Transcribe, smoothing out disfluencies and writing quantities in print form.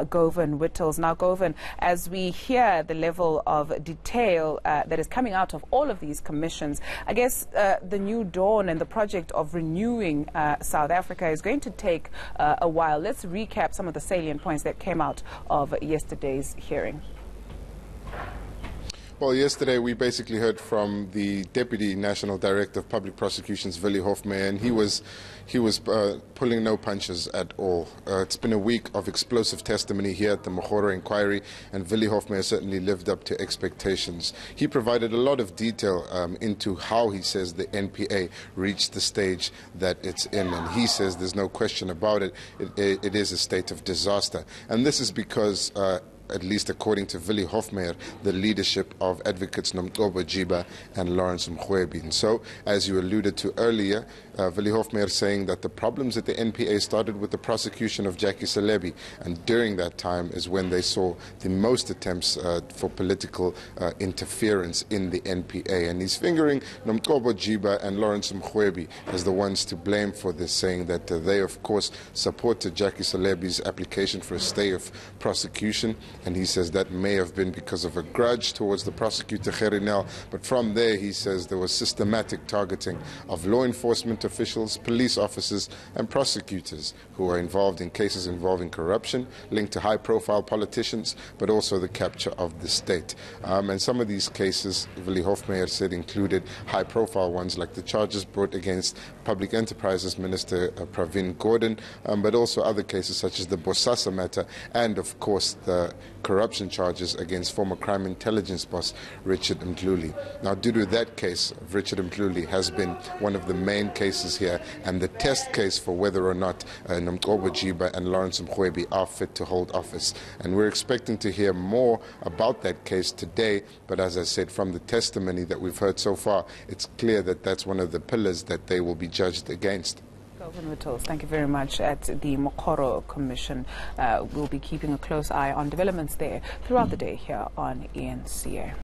Govan Whittles. Now, Govan, as we hear the level of detail that is coming out of all of these commissions, I guess the new dawn and the project of renewing South Africa is going to take a while. Let's recap some of the salient points that came out of yesterday's hearing. Well, yesterday we basically heard from the Deputy National Director of Public Prosecutions, Hofmeyer, and he was pulling no punches at all. It's been a week of explosive testimony here at the Mokgoro Inquiry, and Hofmeyer certainly lived up to expectations. He provided a lot of detail into how he says the NPA reached the stage that it's in, and he says there's no question about it. It is a state of disaster, and this is because at least according to Hofmeyer, the leadership of advocates Nomgcobo, Jiba and Mrwebi. And so, as you alluded to earlier, Hofmeyer saying that the problems at the NPA started with the prosecution of Jackie Selebi, and during that time is when they saw the most attempts for political interference in the NPA. And he's fingering Nomgcobo, Jiba and Mrwebi as the ones to blame for this, saying that they, of course, supported Jackie Selebi's application for a stay of prosecution. And he says that may have been because of a grudge towards the prosecutor Gerinel. But from there, he says there was systematic targeting of law enforcement officials, police officers and prosecutors who are involved in cases involving corruption, linked to high-profile politicians, but also the capture of the state. And some of these cases, Hofmeyer said, included high-profile ones like the charges brought against Public Enterprises Minister Pravin Gordhan, but also other cases such as the Bosasa matter and, of course, the corruption charges against former crime intelligence boss Richard Mlotshwa. Now, due to that case of Richard Mlotshwa has been one of the main cases here, and the test case for whether or not Nomgcobo, Jiba and Mrwebi are fit to hold office. And we're expecting to hear more about that case today, but as I said, from the testimony that we've heard so far, it's clear that that's one of the pillars that they will be judged against. Thank you very much. At the Mokgoro Commission, we'll be keeping a close eye on developments there throughout the day here on ENCA.